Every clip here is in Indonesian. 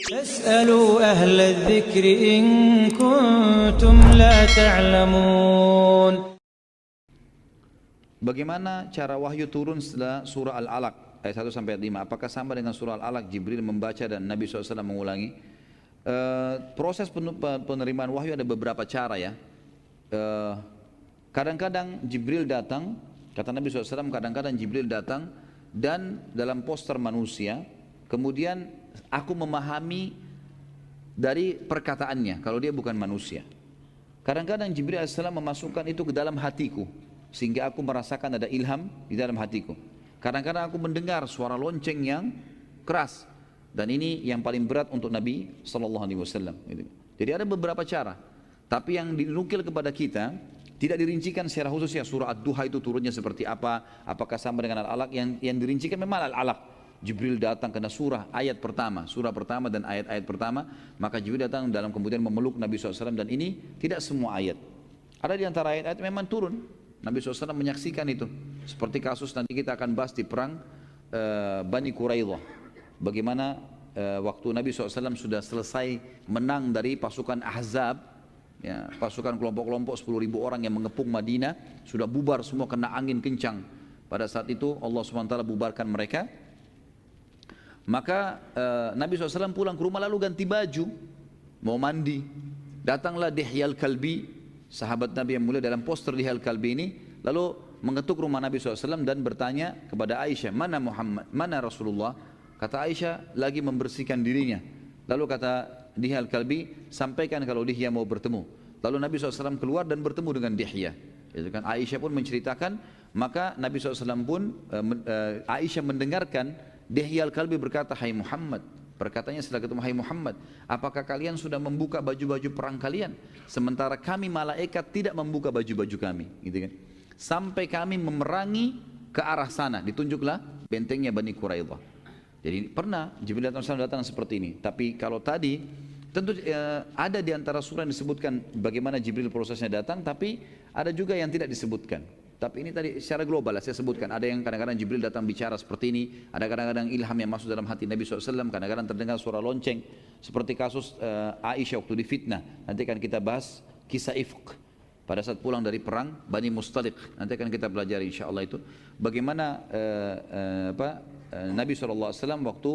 فاسألوا أهل الذكر إن كنتم لا تعلمون. Bagaimana cara wahyu turun setelah surah Al-Alaq ayat 1 sampai ayat 5? Apakah sama dengan surah Al-Alaq, Jibril membaca dan Nabi SAW mengulangi? Proses penerimaan wahyu ada beberapa cara ya. Kadang-kadang Jibril datang, kata Nabi SAW, kadang-kadang Jibril datang dan dalam poster manusia, kemudian aku memahami dari perkataannya kalau dia bukan manusia. Kadang-kadang Jibril AS memasukkan itu ke dalam hatiku sehingga aku merasakan ada ilham di dalam hatiku. Kadang-kadang aku mendengar suara lonceng yang keras, dan ini yang paling berat untuk Nabi SAW. Jadi ada beberapa cara, tapi yang dinukil kepada kita tidak dirincikan secara khusus ya, surah Ad-Duha itu turunnya seperti apa, apakah sama dengan Al-Alaq. Yang dirincikan memang Al-Alaq. Jibril datang karena surah pertama dan ayat-ayat pertama, maka Jibril datang dalam kemudian memeluk Nabi SAW, dan ini tidak semua ayat. Ada di antara ayat-ayat memang turun, Nabi SAW menyaksikan itu. Seperti kasus nanti kita akan bahas di perang Bani Quraidah. Bagaimana waktu Nabi SAW sudah selesai menang dari pasukan Ahzab, ya, pasukan kelompok-kelompok 10.000 orang yang mengepung Madinah, sudah bubar semua kena angin kencang. Pada saat itu Allah SWT bubarkan mereka. Maka Nabi SAW pulang ke rumah lalu ganti baju, mau mandi. Datanglah Dihyal Kalbi, sahabat Nabi yang mulia dalam poster Dihyal Kalbi ini, lalu mengetuk rumah Nabi SAW dan bertanya kepada Aisyah, mana Muhammad, mana Rasulullah? Kata Aisyah, lagi membersihkan dirinya. Lalu kata Dihyal Kalbi, sampaikan kalau Dihya mau bertemu. Lalu Nabi SAW keluar dan bertemu dengan Dihya. Itu kan Aisyah pun menceritakan, maka Nabi SAW pun Aisyah mendengarkan Dihya Al-Kalbi berkata, hai Muhammad, perkataannya setelah ketemu, hai Muhammad, apakah kalian sudah membuka baju-baju perang kalian, sementara kami malaikat tidak membuka baju-baju kami, gitu kan? Sampai kami memerangi ke arah sana, ditunjuklah bentengnya Bani Quraidah. Jadi pernah Jibril datang seperti ini. Tapi kalau tadi tentu ada di antara surah yang disebutkan bagaimana Jibril prosesnya datang, tapi ada juga yang tidak disebutkan. Tapi ini tadi secara global saya sebutkan. Ada yang kadang-kadang Jibril datang bicara seperti ini, ada kadang-kadang ilham yang masuk dalam hati Nabi SAW, kadang-kadang terdengar suara lonceng. Seperti kasus Aisyah waktu difitnah. Nanti akan kita bahas kisah Ifq pada saat pulang dari perang Bani Mustaliq. Nanti akan kita pelajari insyaAllah itu. Bagaimana Nabi SAW waktu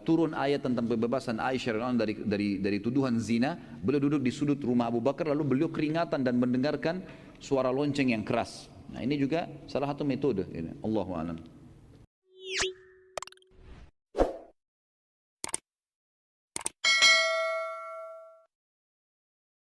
turun ayat tentang pembebasan Aisyah dari tuduhan zina, beliau duduk di sudut rumah Abu Bakar, lalu beliau keringatan dan mendengarkan suara lonceng yang keras. Nah ini juga salah satu metode. Allahu a'lam.